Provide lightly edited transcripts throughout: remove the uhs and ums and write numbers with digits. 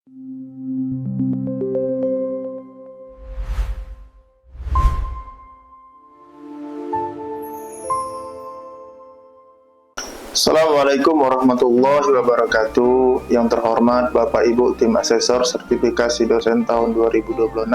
Assalamualaikum warahmatullahi wabarakatuh. Yang terhormat Bapak Ibu tim asesor sertifikasi dosen tahun 2026.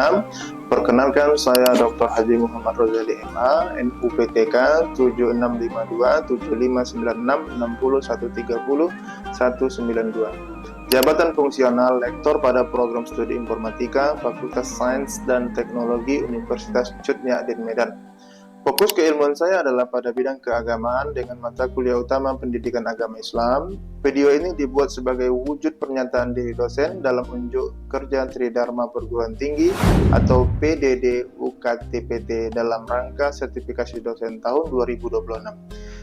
Perkenalkan, saya Dr. Haji Muhammad Rozali MA, NUPTK 7652 7596 60 130 192. Jabatan fungsional lektor pada program studi informatika Fakultas Sains dan Teknologi Universitas Cut Nyadin Medan. Fokus keilmuan saya adalah pada bidang keagamaan dengan mata kuliah utama pendidikan agama Islam. Video ini dibuat sebagai wujud pernyataan diri dosen dalam unjuk kerja Tridharma Perguruan Tinggi atau PDD UKTPT dalam rangka sertifikasi dosen tahun 2026.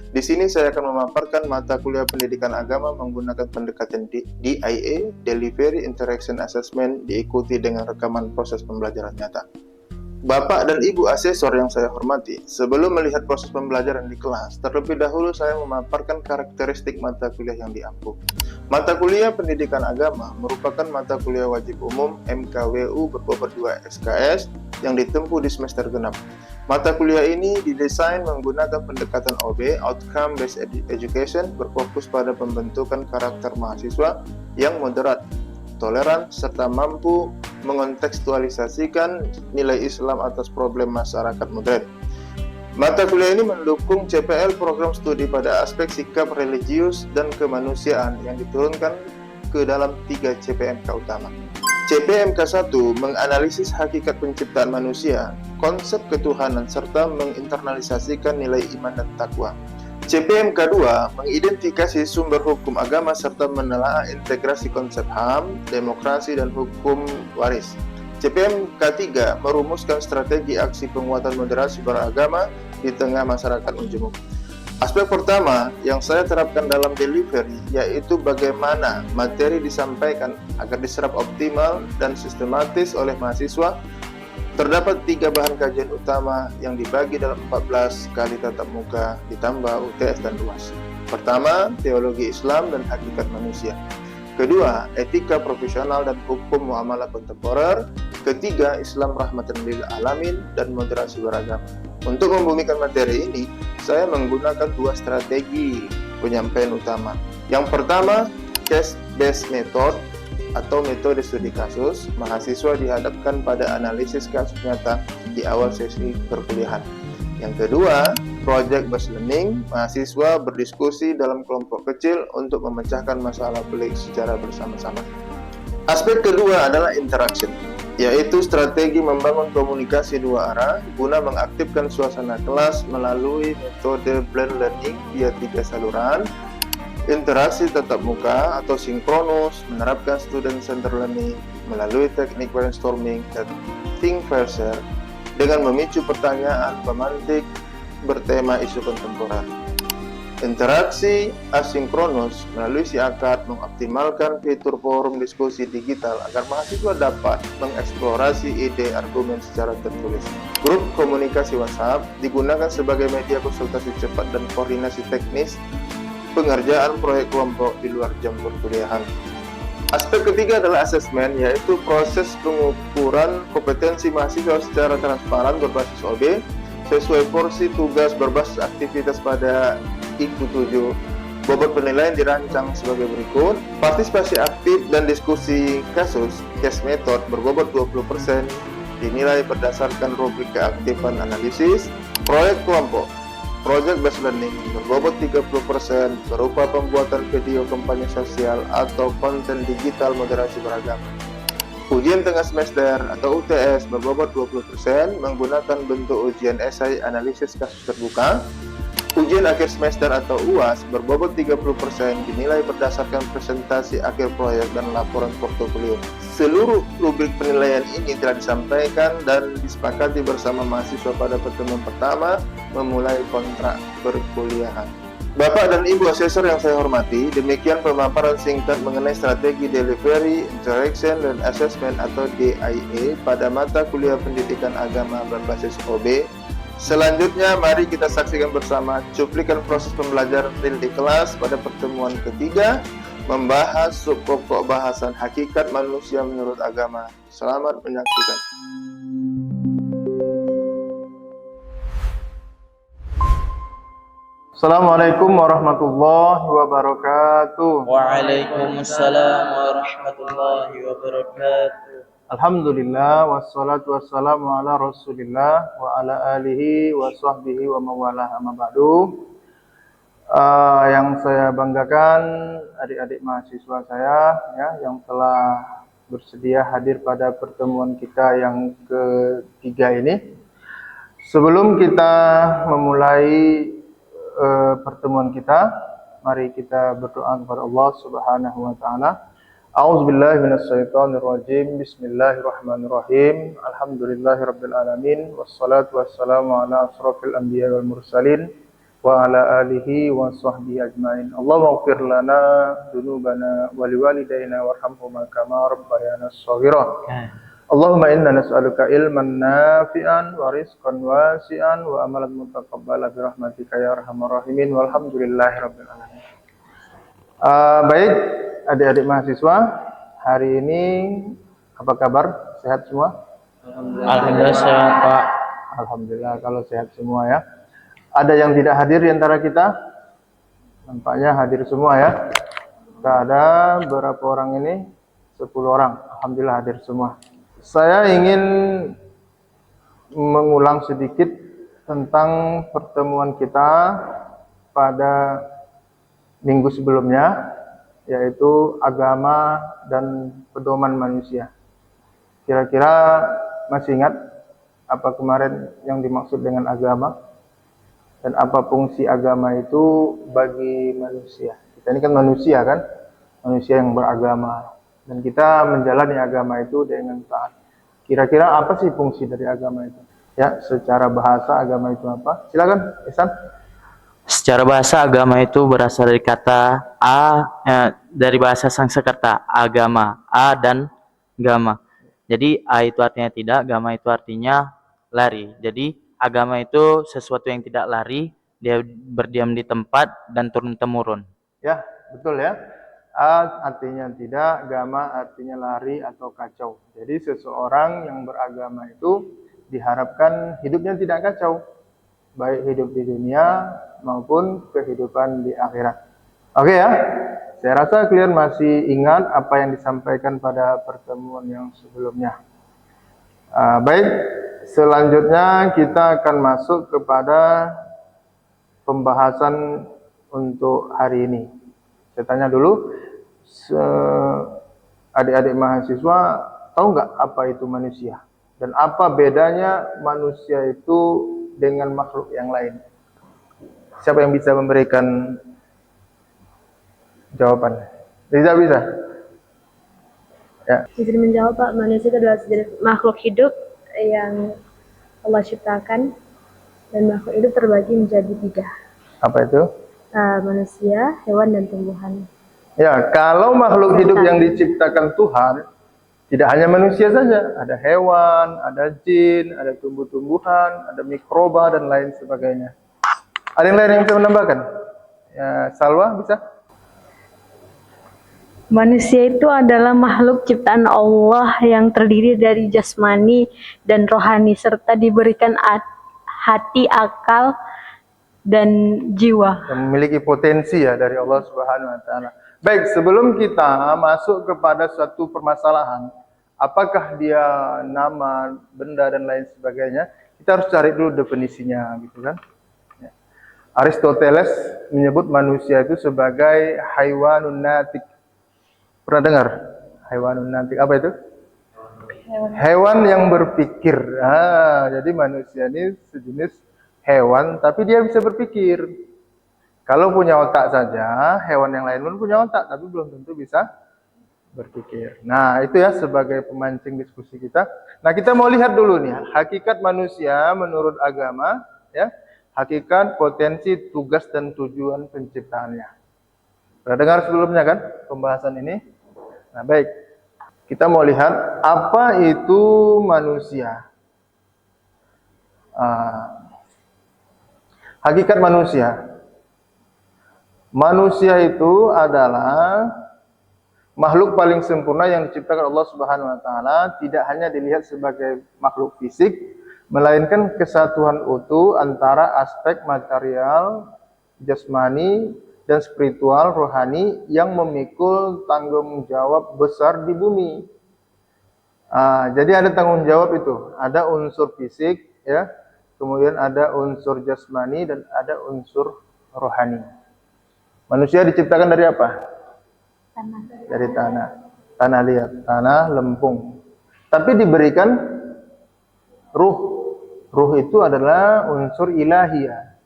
Di sini saya akan memaparkan mata kuliah pendidikan agama menggunakan pendekatan DIA, Delivery Interaction Assessment, diikuti dengan rekaman proses pembelajaran nyata. Bapak dan Ibu asesor yang saya hormati, sebelum melihat proses pembelajaran di kelas, terlebih dahulu saya memaparkan karakteristik mata kuliah yang diampu. Mata kuliah pendidikan agama merupakan mata kuliah wajib umum MKWU berbobot 2 SKS yang ditempuh di semester genap. Mata kuliah ini didesain menggunakan pendekatan OB, Outcome Based Education, berfokus pada pembentukan karakter mahasiswa yang moderat, toleran, serta mampu mengontekstualisasikan nilai Islam atas problem masyarakat modern. Mata kuliah ini mendukung CPL program studi pada aspek sikap religius dan kemanusiaan yang diturunkan ke dalam 3 CPMK utama. CPMK 1 menganalisis hakikat penciptaan manusia, konsep ketuhanan, serta menginternalisasikan nilai iman dan takwa. CPMK 2 mengidentifikasi sumber hukum agama serta menelaah integrasi konsep HAM, demokrasi, dan hukum waris. CPMK 3 merumuskan strategi aksi penguatan moderasi beragama di tengah masyarakat majemuk. Aspek pertama yang saya terapkan dalam delivery yaitu bagaimana materi disampaikan agar diserap optimal dan sistematis oleh mahasiswa. Terdapat 3 bahan kajian utama yang dibagi dalam 14 kali tatap muka ditambah UTS dan UAS. Pertama, teologi Islam dan hakikat manusia. Kedua, etika profesional dan hukum muamalah kontemporer. Ketiga, Islam rahmatan lil alamin dan moderasi beragama. Untuk membumikan materi ini, saya menggunakan 2 strategi penyampaian utama. Yang pertama, case-based method atau metode studi kasus. Mahasiswa dihadapkan pada analisis kasus nyata di awal sesi perkuliahan. Yang kedua, project based learning. Mahasiswa berdiskusi dalam kelompok kecil untuk memecahkan masalah pelik secara bersama-sama. Aspek kedua adalah interaction, yaitu strategi membangun komunikasi 2 arah guna mengaktifkan suasana kelas melalui metode blend learning via 3 saluran. Interaksi tatap muka atau sinkronus, menerapkan student center learning melalui teknik brainstorming dan think faster dengan memicu pertanyaan pemantik bertema isu kontemporer. Interaksi asinkronus melalui SIAKAD mengoptimalkan fitur forum diskusi digital agar mahasiswa dapat mengeksplorasi ide argumen secara tertulis. Grup komunikasi WhatsApp digunakan sebagai media konsultasi cepat dan koordinasi teknis pengerjaan proyek kelompok di luar jam perkuliahan. Aspek ketiga adalah asesmen, yaitu proses pengukuran kompetensi mahasiswa secara transparan berbasis OB sesuai porsi tugas berbasis aktivitas pada IQ 7. Bobot penilaian dirancang sebagai berikut. Partisipasi aktif dan diskusi kasus case method berbobot 20% dinilai berdasarkan rubrik keaktifan analisis. Proyek kelompok project based learning berbobot 30% berupa pembuatan video kampanye sosial atau konten digital moderasi beragama. Ujian tengah semester atau UTS berbobot 20% menggunakan bentuk ujian esai analisis kasus terbuka. Ujian akhir semester atau UAS berbobot 30% dinilai berdasarkan presentasi akhir proyek dan laporan portofolio. Seluruh rubrik penilaian ini telah disampaikan dan disepakati bersama mahasiswa pada pertemuan pertama memulai kontrak perkuliahan. Bapak dan Ibu asesor yang saya hormati, demikian pemaparan singkat mengenai strategi delivery, interaction, dan assessment atau DIA pada mata kuliah pendidikan agama berbasis OB. Selanjutnya, mari kita saksikan bersama cuplikan proses pembelajaran real di kelas pada pertemuan ketiga membahas pokok bahasan hakikat manusia menurut agama. Selamat menyaksikan. Assalamualaikum warahmatullahi wabarakatuh. Waalaikumsalam warahmatullahi wabarakatuh. Alhamdulillah wassalatu wassalamu ala Rasulillah wa ala alihi wa sahbihi wa mawalah amma ba'du. Yang saya banggakan adik-adik mahasiswa saya ya, yang telah bersedia hadir pada pertemuan kita yang ketiga ini. Sebelum kita memulai pertemuan kita, mari kita berdoa kepada Allah Subhanahu wa taala. A'udzubillahi minasyaitonir rajim. Bismillahirrahmanirrahim. Alhamdulillahirabbil alamin wassalatu wassalamu ala asrofil anbiya wal mursalin wa ala alihi wa sahbihi ajmain. Allahumma ighfir lana dzunubana wa liwalidayna warhamhuma kama rabbayana shaghira. Allahumma inna nas'aluka ilman nafi'an wa rizqan wasi'an wa amalan mutaqabbala bi rahmatika ya arhamar rahimin walhamdulillahirabbil alamin. Baik, adik-adik mahasiswa, hari ini apa kabar? Sehat semua? Alhamdulillah sehat, Pak. Alhamdulillah kalau sehat semua ya. Ada yang tidak hadir di antara kita? Nampaknya hadir semua ya. Kita ada berapa orang ini? 10 orang. Alhamdulillah hadir semua. Saya ingin mengulang sedikit tentang pertemuan kita pada minggu sebelumnya, yaitu agama dan pedoman manusia. Kira-kira masih ingat apa kemarin yang dimaksud dengan agama? Dan apa fungsi agama itu bagi manusia? Kita ini kan manusia kan? Manusia yang beragama. Dan kita menjalani agama itu dengan taat. Kira-kira apa sih fungsi dari agama itu? Ya, secara bahasa agama itu apa? Silakan, Ihsan. Secara bahasa agama itu berasal dari kata dari bahasa Sanskerta agama, a dan gama. Jadi a itu artinya tidak, gama itu artinya lari. Jadi agama itu sesuatu yang tidak lari, dia berdiam di tempat dan turun-temurun. Ya, betul ya. A artinya tidak, gama artinya lari atau kacau. Jadi seseorang yang beragama itu diharapkan hidupnya tidak kacau, baik hidup di dunia maupun kehidupan di akhirat. Oke ya, saya rasa kalian masih ingat apa yang disampaikan pada pertemuan yang sebelumnya. Baik, selanjutnya kita akan masuk kepada pembahasan untuk hari ini. Saya tanya dulu, adik-adik mahasiswa tahu nggak apa itu manusia? Dan apa bedanya manusia itu dengan makhluk yang lain? Siapa yang bisa memberikan jawaban? Bisa? Ya. Bisa menjawab, Pak. Manusia itu adalah sejenis makhluk hidup yang Allah ciptakan, dan makhluk hidup terbagi menjadi 3. Apa itu? Manusia, hewan, dan tumbuhan. Ya, kalau makhluk hidup yang diciptakan Tuhan, tidak hanya manusia saja, ada hewan, ada jin, ada tumbuh-tumbuhan, ada mikroba dan lain sebagainya. Ada yang lain yang bisa menambahkan? Ya, Salwa bisa? Manusia itu adalah makhluk ciptaan Allah yang terdiri dari jasmani dan rohani, serta diberikan hati, akal, dan jiwa. Yang memiliki potensi ya dari Allah Subhanahu wa taala. Baik, sebelum kita masuk kepada suatu permasalahan, apakah dia nama, benda dan lain sebagainya, kita harus cari dulu definisinya gitu kan. Ya. Aristoteles menyebut manusia itu sebagai haiwanun natik. Pernah dengar? Haiwanun natik apa itu? Hewan yang berpikir. Jadi manusia ini sejenis hewan, tapi dia bisa berpikir. Kalau punya otak saja, hewan yang lain pun punya otak, tapi belum tentu bisa berpikir. Nah, itu ya sebagai pemancing diskusi kita. Nah, kita mau lihat dulu nih, hakikat manusia menurut agama, ya, hakikat, potensi, tugas, dan tujuan penciptaannya. Pernah dengar sebelumnya kan pembahasan ini? Nah, baik. Kita mau lihat apa itu manusia. Hakikat manusia. Manusia itu adalah makhluk paling sempurna yang diciptakan Allah Subhanahu wa taala tidak hanya dilihat sebagai makhluk fisik, melainkan kesatuan utuh antara aspek material, jasmani, dan spiritual rohani yang memikul tanggung jawab besar di bumi. Jadi ada tanggung jawab itu, ada unsur fisik, ya, kemudian ada unsur jasmani dan ada unsur rohani. Manusia diciptakan dari apa? Dari tanah. Tanah liat, tanah lempung. Tapi diberikan ruh. Ruh itu adalah unsur ilahiyah.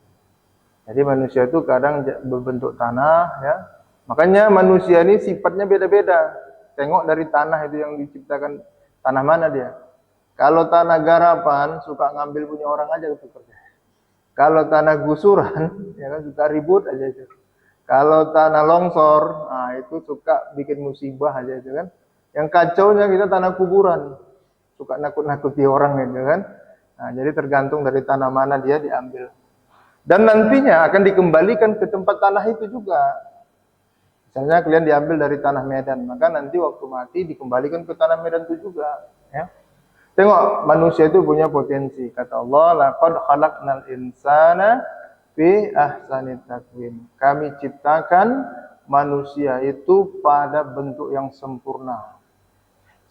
Jadi manusia itu kadang berbentuk tanah, ya. Makanya manusia ini sifatnya beda-beda. Tengok dari tanah itu yang diciptakan, tanah mana dia. Kalau tanah garapan suka ngambil punya orang aja itu kerja. Kalau tanah gusuran, ya kan, suka ribut aja itu. Kalau tanah longsor, itu suka bikin musibah aja itu kan. Yang kacaunya kita tanah kuburan, suka nakut-nakuti orang gitu kan. Jadi tergantung dari tanah mana dia diambil. Dan nantinya akan dikembalikan ke tempat tanah itu juga. Misalnya kalian diambil dari tanah Medan, maka nanti waktu mati dikembalikan ke tanah Medan itu juga. Ya. Tengok, manusia itu punya potensi. Kata Allah, laqad khalaqnal insana fi ahsani taqwim. Kami ciptakan manusia itu pada bentuk yang sempurna.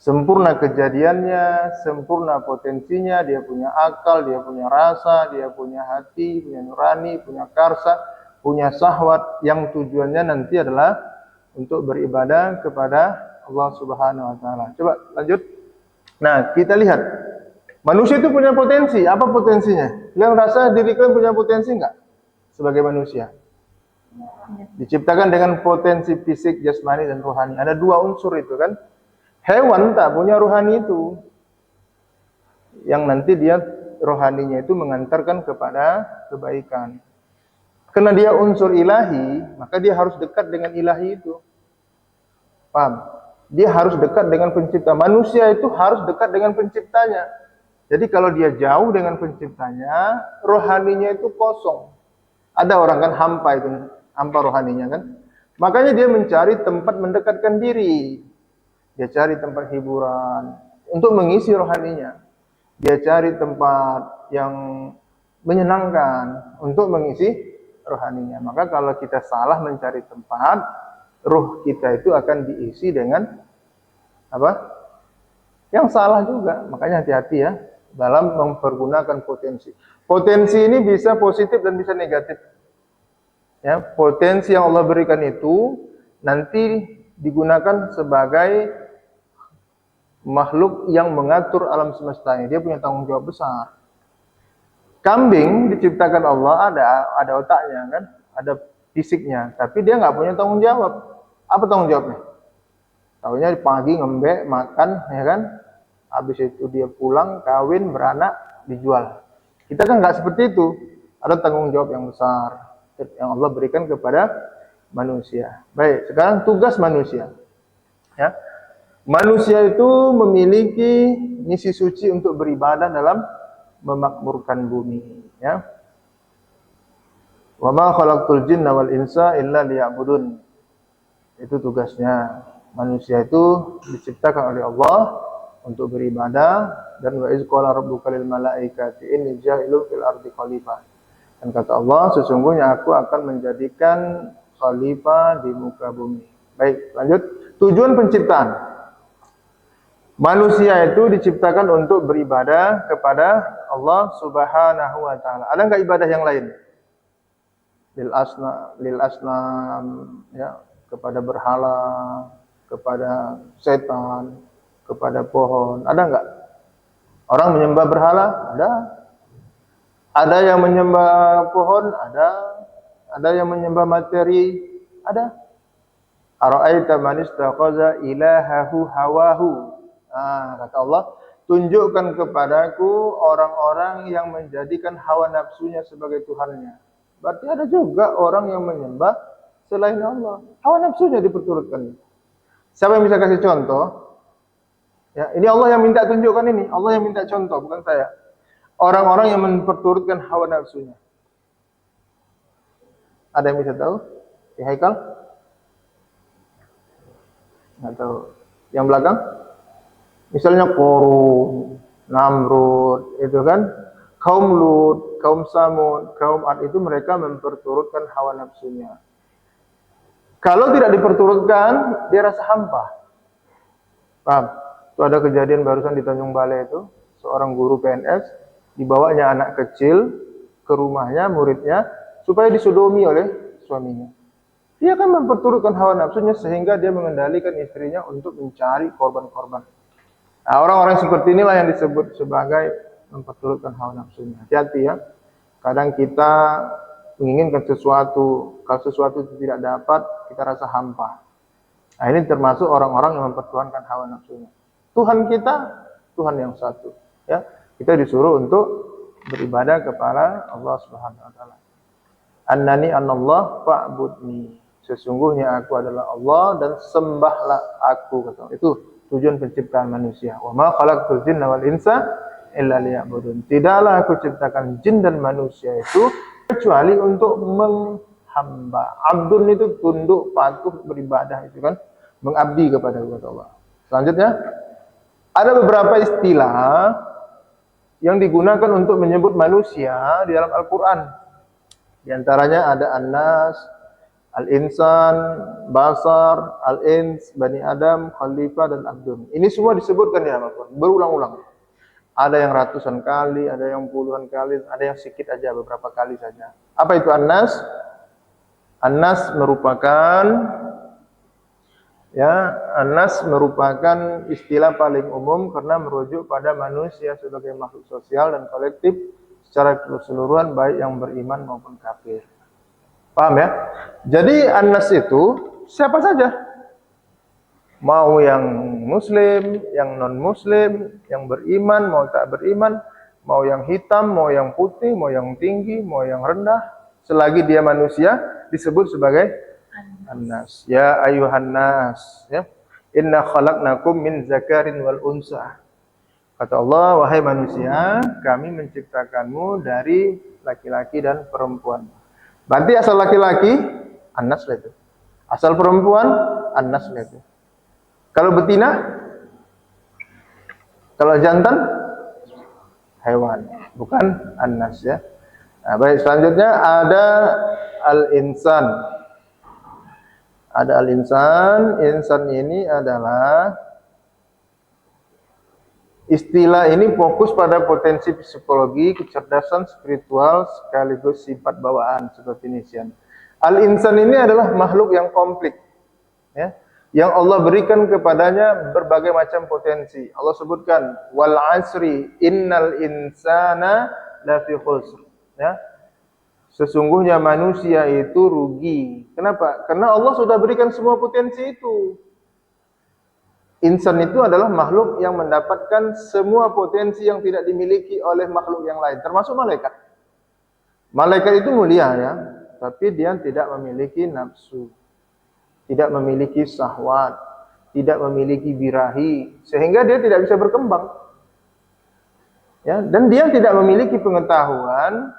Sempurna kejadiannya, sempurna potensinya, dia punya akal, dia punya rasa, dia punya hati, punya nurani, punya karsa, punya syahwat yang tujuannya nanti adalah untuk beribadah kepada Allah Subhanahu wa taala. Coba lanjut. Nah, kita lihat. Manusia itu punya potensi. Apa potensinya? Kalian rasa diri kalian punya potensi enggak? Sebagai manusia. Diciptakan dengan potensi fisik, jasmani, dan rohani. Ada dua unsur itu kan. Hewan tak punya rohani itu. Yang nanti dia rohaninya itu mengantarkan kepada kebaikan. Karena dia unsur ilahi, maka dia harus dekat dengan ilahi itu. Paham? Dia harus dekat dengan pencipta. Manusia itu harus dekat dengan penciptanya. Jadi kalau dia jauh dengan penciptanya, rohaninya itu kosong. Ada orang kan hampa itu, hampa rohaninya kan. Makanya dia mencari tempat mendekatkan diri. Dia cari tempat hiburan untuk mengisi rohaninya. Dia cari tempat yang menyenangkan untuk mengisi rohaninya. Maka kalau kita salah mencari tempat, ruh kita itu akan diisi dengan apa? Yang salah juga. Makanya hati-hati ya dalam mempergunakan potensi. Potensi ini bisa positif dan bisa negatif. Ya, potensi yang Allah berikan itu nanti digunakan sebagai makhluk yang mengatur alam semesta ini. Dia punya tanggung jawab besar. Kambing diciptakan Allah ada otaknya kan, ada fisiknya, tapi dia nggak punya tanggung jawab. Apa tanggung jawabnya? Taunya pagi ngembek, makan, ya kan? Habis itu dia pulang, kawin, beranak, dijual. Kita kan nggak seperti itu. Ada tanggung jawab yang besar yang Allah berikan kepada manusia. Baik, sekarang tugas manusia. Ya. Manusia itu memiliki misi suci untuk beribadah dalam memakmurkan bumi, ya. Wa ma khalaqtul jinna wal insa illa liya'budun. Itu tugasnya. Manusia itu diciptakan oleh Allah untuk beribadah, dan wa iz qala rabbuka lil malaikati inni ja'ilun fil ardi khalifah. Dan kata Allah, sesungguhnya aku akan menjadikan khalifah di muka bumi. Baik, lanjut. Tujuan penciptaan. Manusia itu diciptakan untuk beribadah kepada Allah Subhanahu wa taala. Ada enggak ibadah yang lain? Lil asnam, ya, kepada berhala, kepada setan, kepada pohon. Ada enggak? Orang menyembah berhala? Ada. Ada yang menyembah pohon? Ada. Ada yang menyembah materi? Ada. Ara'aita man istaqaza ilahahu hawahu. Kata Allah, tunjukkan kepadaku orang-orang yang menjadikan hawa nafsunya sebagai Tuhannya. Berarti ada juga orang yang menyembah selain Allah. Hawa nafsunya diperturutkan. Siapa yang bisa kasih contoh? Ya, ini Allah yang minta tunjukkan ini. Allah yang minta contoh, bukan saya. Orang-orang yang memperturutkan hawa nafsunya. Ada yang bisa tahu? Ya, Haikal? Nggak tahu. Yang belakang? Misalnya Korun, Namrud, itu kan kaum Lut, kaum Samud, kaum Ad itu mereka memperturutkan hawa nafsunya. Kalau tidak diperturutkan, dia rasa hampa. Paham? Itu ada kejadian barusan di Tanjung Balai itu, seorang guru PNS dibawanya anak kecil ke rumahnya, muridnya, supaya disodomi oleh suaminya. Dia kan memperturutkan hawa nafsunya sehingga dia mengendalikan istrinya untuk mencari korban-korban. Nah, orang-orang seperti inilah yang disebut sebagai memperturutkan hawa nafsunya. Hati-hati ya. Kadang kita menginginkan sesuatu, kalau sesuatu itu tidak dapat, kita rasa hampa. Nah, ini termasuk orang-orang yang memperturutkan hawa nafsunya. Tuhan kita, Tuhan yang satu. Ya, kita disuruh untuk beribadah kepada Allah Subhanahu Wa Taala. Annani anallah fa'budni. Sesungguhnya aku adalah Allah dan sembahlah aku, kata. Itu tujuan penciptaan manusia. Wa ma khalaqtul jinna wal insa illa liya'budun. Tidaklah aku ciptakan jin dan manusia itu kecuali untuk menghamba. Abdun itu tunduk, patuh, beribadah, itu kan, mengabdi kepada Allah. Selanjutnya, ada beberapa istilah yang digunakan untuk menyebut manusia di dalam Al-Qur'an. Di antaranya ada An-Nas, Al-Insan, Basar, Al-Ins, Bani Adam, Khalifah, dan Abdun. Ini semua disebutkan di dalam Al-Quran, berulang-ulang. Ada yang ratusan kali, ada yang puluhan kali, ada yang sedikit aja, beberapa kali saja. Apa itu An-Nas? An-Nas merupakan istilah paling umum karena merujuk pada manusia sebagai makhluk sosial dan kolektif secara keseluruhan, baik yang beriman maupun kafir. Paham ya? Jadi An-Nas itu siapa saja. Mau yang muslim, yang non-muslim, yang beriman, mau tak beriman, mau yang hitam, mau yang putih, mau yang tinggi, mau yang rendah, selagi dia manusia disebut sebagai An-Nas. Ya ayuhan nas, ya. Inna khalaqnakum min zakarin wal unsa. Kata Allah, wahai manusia, kami menciptakanmu dari laki-laki dan perempuan. Berarti asal laki-laki, An-Nas itu. Asal perempuan, An-Nas itu. Kalau betina, kalau jantan, hewan. Bukan An-Nas ya. Nah, baik, selanjutnya ada Al-Insan. Ada Al-Insan. Insan ini adalah istilah ini fokus pada potensi psikologi, kecerdasan spiritual, sekaligus sifat bawaan seperti Nietzsche. Al-Insan ini adalah makhluk yang komplit, ya, yang Allah berikan kepadanya berbagai macam potensi. Allah sebutkan, wal asri innal insana lafi khusr. Ya, sesungguhnya manusia itu rugi. Kenapa? Karena Allah sudah berikan semua potensi itu. Insan itu adalah makhluk yang mendapatkan semua potensi yang tidak dimiliki oleh makhluk yang lain, termasuk malaikat. Malaikat itu mulia ya, tapi dia tidak memiliki nafsu, tidak memiliki syahwat, tidak memiliki birahi, sehingga dia tidak bisa berkembang. Ya, dan dia tidak memiliki pengetahuan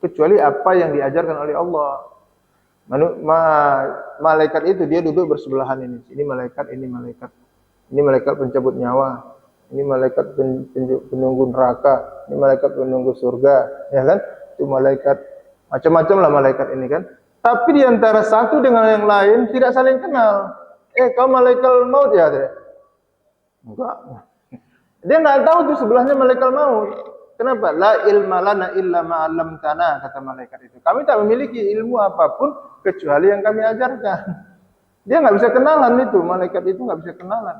kecuali apa yang diajarkan oleh Allah. Malaikat itu dia duduk bersebelahan ini. Ini malaikat, ini malaikat. Ini malaikat pencabut nyawa. Ini malaikat penunggu neraka. Ini malaikat penunggu surga. Ya kan? Itu malaikat. Macam-macam lah malaikat ini kan. Tapi di antara satu dengan yang lain tidak saling kenal. Kau malaikat maut ya? Enggak. Dia nggak tahu tuh sebelahnya malaikat maut. Kenapa? La ilma lana illa ma'allamtana, kata malaikat itu. Kami tak memiliki ilmu apapun kecuali yang kami ajarkan. Dia nggak bisa kenalan itu, malaikat itu nggak bisa kenalan.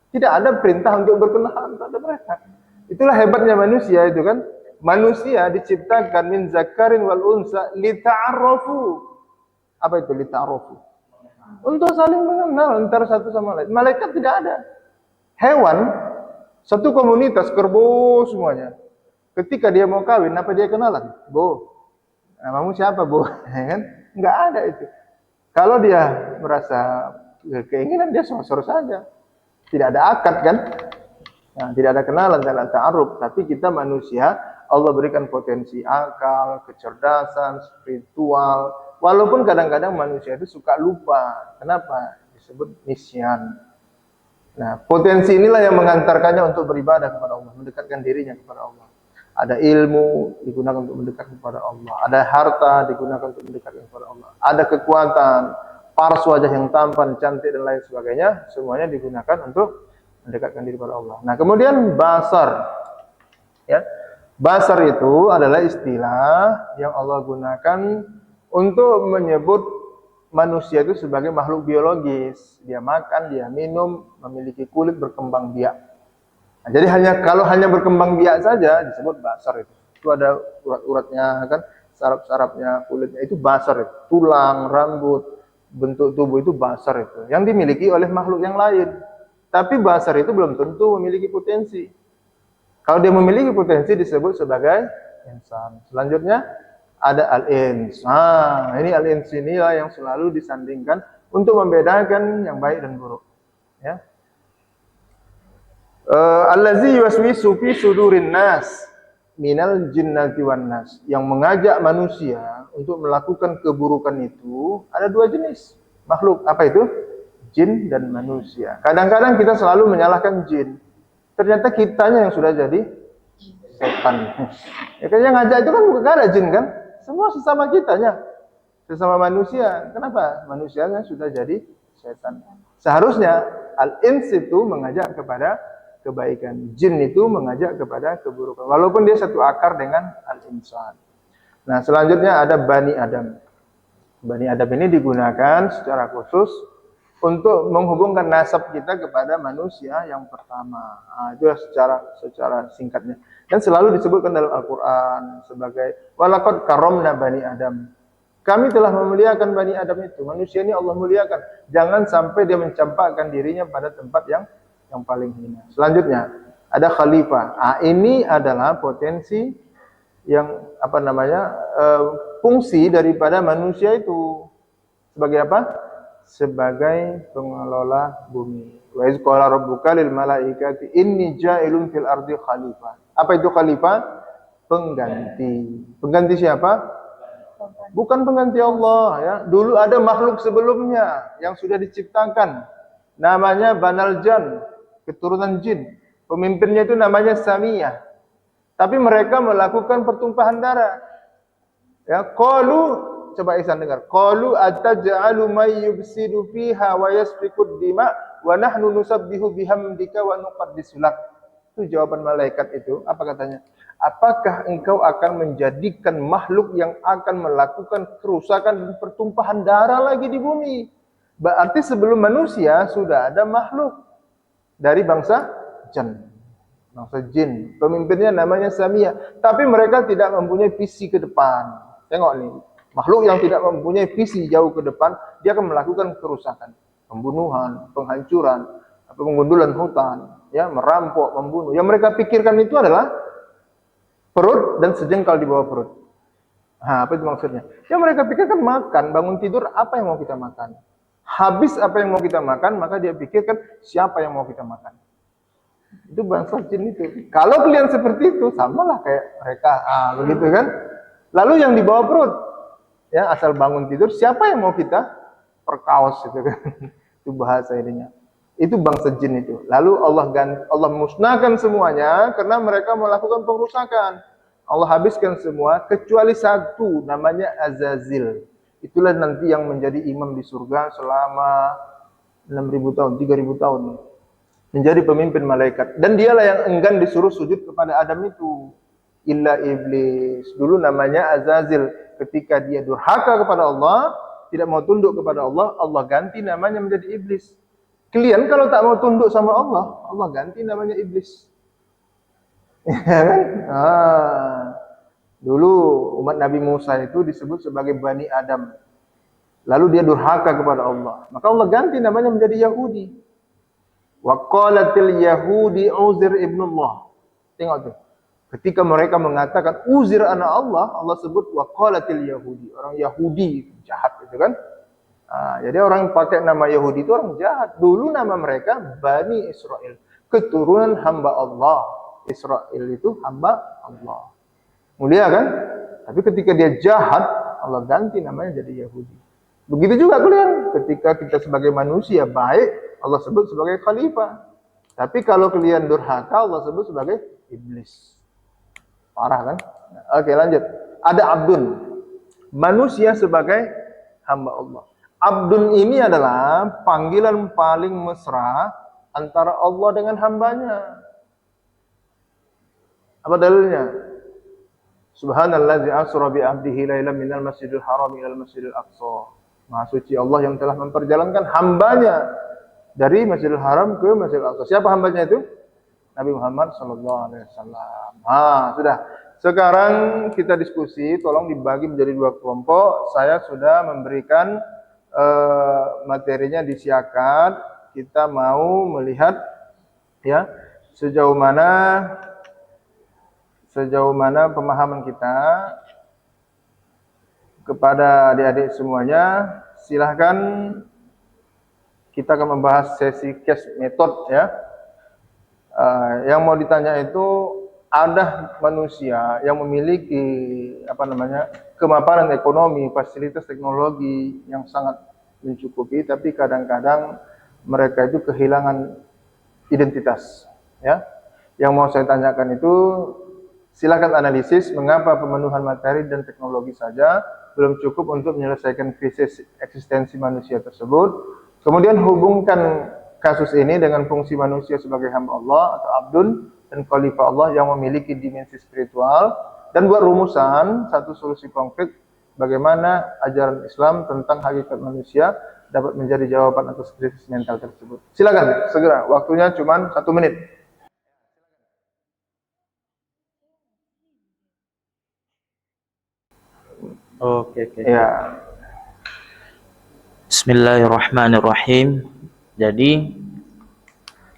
Tidak ada perintah untuk berkenalan pada mereka. Itulah hebatnya manusia itu kan. Manusia diciptakan min zakarin wal unsa lita'arrafu. Apa itu lita'arrafu? Untuk saling mengenal antara satu sama lain. Malaikat tidak ada. Hewan, satu komunitas kerbau semuanya. Ketika dia mau kawin, apa dia kenalan? Bo, namamu siapa, Bo? Kan? Enggak ada itu. Kalau dia merasa keinginan, dia sosor saja. Tidak ada akad kan? Nah, tidak ada kenalan dalam ta'aruf. Tapi kita manusia, Allah berikan potensi akal, kecerdasan, spiritual. Walaupun kadang-kadang manusia itu suka lupa. Kenapa? disebut nisyan. Nah, potensi inilah yang mengantarkannya untuk beribadah kepada Allah, mendekatkan dirinya kepada Allah. Ada ilmu digunakan untuk mendekat kepada Allah. Ada harta digunakan untuk mendekat kepada Allah. Ada kekuatan, paras wajah yang tampan, cantik dan lain sebagainya, semuanya digunakan untuk mendekatkan diri kepada Allah. Nah, kemudian basar. Ya. Basar itu adalah istilah yang Allah gunakan untuk menyebut manusia itu sebagai makhluk biologis. Dia makan, dia minum, memiliki kulit berkembang biak. Nah, jadi kalau hanya berkembang biak saja disebut basar itu. Itu ada urat-uratnya kan, saraf-sarafnya, kulitnya itu basar itu. Tulang, rambut, bentuk tubuh itu basar itu. Yang dimiliki oleh makhluk yang lain. Tapi basar itu belum tentu memiliki potensi. Kalau dia memiliki potensi disebut sebagai insan. Selanjutnya ada al-ins. Nah, ini al-ins inilah yang selalu disandingkan untuk membedakan yang baik dan buruk. Ya. Allazi yuwaswisu fi sudurin nas minal jinnati wan nas, yang mengajak manusia untuk melakukan keburukan itu ada dua jenis makhluk. Apa itu? Jin dan manusia. Kadang-kadang kita selalu menyalahkan jin. Ternyata kitanya yang sudah jadi setan. Ya kan yang ngajak itu kan bukan ada jin kan? Semua sesama kitanya. Sesama manusia. Kenapa? Manusianya sudah jadi setan. Seharusnya al-ins itu mengajak kepada kebaikan. Jin itu mengajak kepada keburukan. Walaupun dia satu akar dengan al-insan. Nah, selanjutnya ada Bani Adam. Bani Adam ini digunakan secara khusus untuk menghubungkan nasab kita kepada manusia yang pertama. Nah, itu secara singkatnya. Dan selalu disebutkan dalam Al-Quran sebagai walaqad karramna Bani Adam. Kami telah memuliakan Bani Adam itu. Manusia ini Allah muliakan. Jangan sampai dia mencampakkan dirinya pada tempat yang paling hina. Selanjutnya ada khalifah. Ini adalah potensi yang fungsi daripada manusia itu sebagai apa? Sebagai pengelola bumi. Wa iz qala rabbuka lil malaikati inni ja'ilun fil ardi khalifah. Apa itu khalifah? Pengganti. Pengganti siapa? Bukan pengganti Allah ya. Dulu ada makhluk sebelumnya yang sudah diciptakan. Namanya Banal Jan, keturunan jin. Pemimpinnya itu namanya Samiyah. Tapi mereka melakukan pertumpahan darah. Ya, coba Ihsan dengar. Qalu ataj'alu may yufsidu fiha wa yasfikud dima wa nahnu nusabbihu bihamdika wa nuqaddisu lak. Itu jawaban malaikat itu. Apa katanya? Apakah engkau akan menjadikan makhluk yang akan melakukan kerusakan dan pertumpahan darah lagi di bumi? Berarti sebelum manusia sudah ada makhluk dari bangsa jin. Pemimpinnya namanya Samiyah. Tapi mereka tidak mempunyai visi ke depan. Tengok nih, makhluk yang tidak mempunyai visi jauh ke depan, dia akan melakukan kerusakan, pembunuhan, penghancuran, penggundulan hutan, ya, merampok, membunuh. Yang mereka pikirkan itu adalah perut dan sejengkal di bawah perut. Nah, apa itu maksudnya? Ya mereka pikirkan makan, bangun tidur, apa yang mau kita makan? Habis apa yang mau kita makan, maka dia pikirkan siapa yang mau kita makan. Itu bangsa jin itu. Kalau kalian seperti itu, samalah kayak mereka. Begitu kan? Lalu yang di bawah perut, ya asal bangun tidur, siapa yang mau kita perkaos itu kan? Itu bahasa ininya. Itu bangsa jin itu. Lalu Allah musnahkan semuanya karena mereka melakukan pengrusakan. Allah habiskan semua kecuali satu, namanya Azazil. Itulah nanti yang menjadi imam di surga selama 6.000 tahun, 3.000 tahun. Menjadi pemimpin malaikat. Dan dialah yang enggan disuruh sujud kepada Adam itu. Illa iblis. Dulu namanya Azazil. Ketika dia durhaka kepada Allah, tidak mau tunduk kepada Allah, Allah ganti namanya menjadi iblis. Kalian kalau tak mau tunduk sama Allah, Allah ganti namanya iblis. Ya kan? Dulu umat Nabi Musa itu disebut sebagai Bani Adam. Lalu dia durhaka kepada Allah. Maka Allah ganti namanya menjadi Yahudi. Wa qalatil Yahudi Uzair ibnullah. Tengok tuh. Ketika mereka mengatakan Uzair anak Allah, Allah sebut wa qalatil Yahudi. Orang Yahudi jahat itu kan. Jadi orang pakai nama Yahudi itu orang jahat. Dulu nama mereka Bani Israel. Keturunan hamba Allah. Israel itu hamba Allah. Mulia kan? Tapi ketika dia jahat, Allah ganti namanya jadi Yahudi. Begitu juga kalian, ketika kita sebagai manusia baik, Allah sebut sebagai khalifah. Tapi kalau kalian durhaka, Allah sebut sebagai iblis. Parah kan? Oke, lanjut. Ada abdun, manusia sebagai hamba Allah. Abdun ini adalah panggilan paling mesra antara Allah dengan hambanya. Apa dalilnya? Subhanallazi asra bi 'abdihi lailan minal masjidil haram ilal masjidil aqsa. Maha suci Allah yang telah memperjalankan hambanya dari Masjidil Haram ke Masjidil Aqsa. Siapa hambanya itu? Nabi Muhammad sallallahu alaihi wasallam. Sudah. Sekarang kita diskusi, tolong dibagi menjadi 2 kelompok. Saya sudah memberikan materinya disiapkan. Kita mau melihat ya sejauh mana pemahaman kita kepada adik-adik semuanya. Silahkan, kita akan membahas sesi case method ya. Yang mau ditanya itu, ada manusia yang memiliki kemapanan ekonomi, fasilitas teknologi yang sangat mencukupi, tapi kadang-kadang mereka itu kehilangan identitas ya. Yang mau saya tanyakan itu, silakan analisis mengapa pemenuhan materi dan teknologi saja belum cukup untuk menyelesaikan krisis eksistensi manusia tersebut. Kemudian hubungkan kasus ini dengan fungsi manusia sebagai hamba Allah atau abdun dan khalifah Allah yang memiliki dimensi spiritual, dan buat rumusan satu solusi konkret bagaimana ajaran Islam tentang hakikat manusia dapat menjadi jawaban atas krisis mental tersebut. Silakan segera, waktunya cuma 1 menit. Oke. Ya. Bismillahirrahmanirrahim. Jadi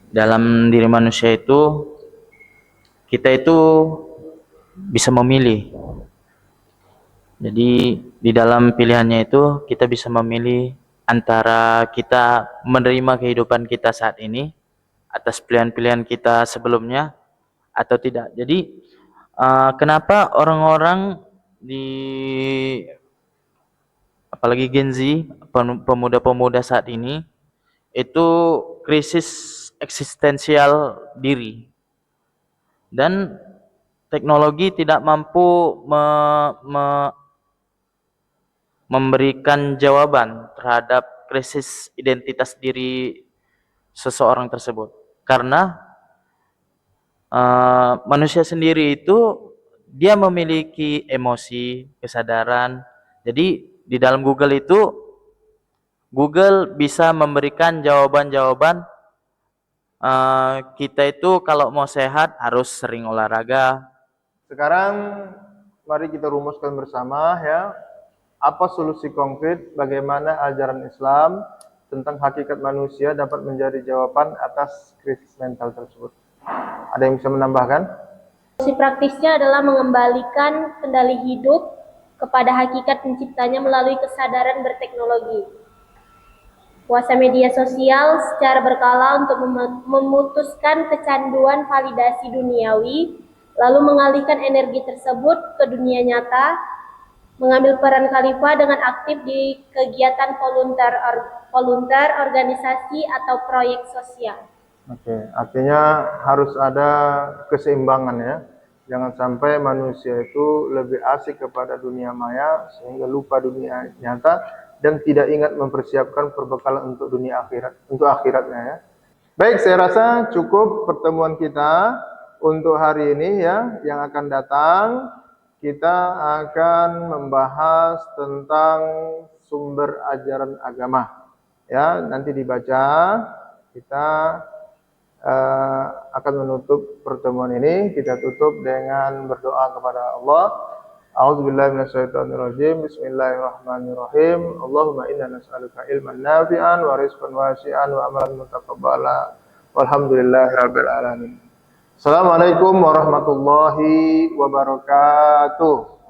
dalam diri manusia itu, kita itu bisa memilih. Jadi di dalam pilihannya itu kita bisa memilih antara kita menerima kehidupan kita saat ini atas pilihan-pilihan kita sebelumnya atau tidak. Jadi kenapa orang-orang apalagi Gen Z, pemuda-pemuda saat ini itu krisis eksistensial diri, dan teknologi tidak mampu memberikan jawaban terhadap krisis identitas diri seseorang tersebut, karena manusia sendiri itu dia memiliki emosi, kesadaran. Jadi di dalam Google itu, Google bisa memberikan jawaban-jawaban kita itu kalau mau sehat harus sering olahraga. Sekarang mari kita rumuskan bersama ya, apa solusi konkret bagaimana ajaran Islam tentang hakikat manusia dapat menjadi jawaban atas krisis mental tersebut. Ada yang bisa menambahkan? Solusi praktisnya adalah mengembalikan kendali hidup kepada hakikat penciptanya melalui kesadaran berteknologi. Puasa media sosial secara berkala untuk memutuskan kecanduan validasi duniawi, lalu mengalihkan energi tersebut ke dunia nyata, mengambil peran khalifah dengan aktif di kegiatan volunteer, organisasi atau proyek sosial. Oke, artinya harus ada keseimbangan ya. Jangan sampai manusia itu lebih asik kepada dunia maya sehingga lupa dunia nyata dan tidak ingat mempersiapkan perbekalan untuk dunia akhirat, untuk akhiratnya ya. Baik, saya rasa cukup pertemuan kita untuk hari ini ya. Yang akan datang kita akan membahas tentang sumber ajaran agama. Ya, nanti dibaca. Kita akan menutup pertemuan ini. Kita tutup dengan berdoa kepada Allah. A'udzubillahi minasyaitonirrajim. Bismillahirrahmanirrahim. Allahumma inna nas'aluka ilman nafi'an wa rizqan wasi'an wa amalan mutaqabbala. Walhamdulillahirabbil alamin. Assalamualaikum warahmatullahi wabarakatuh.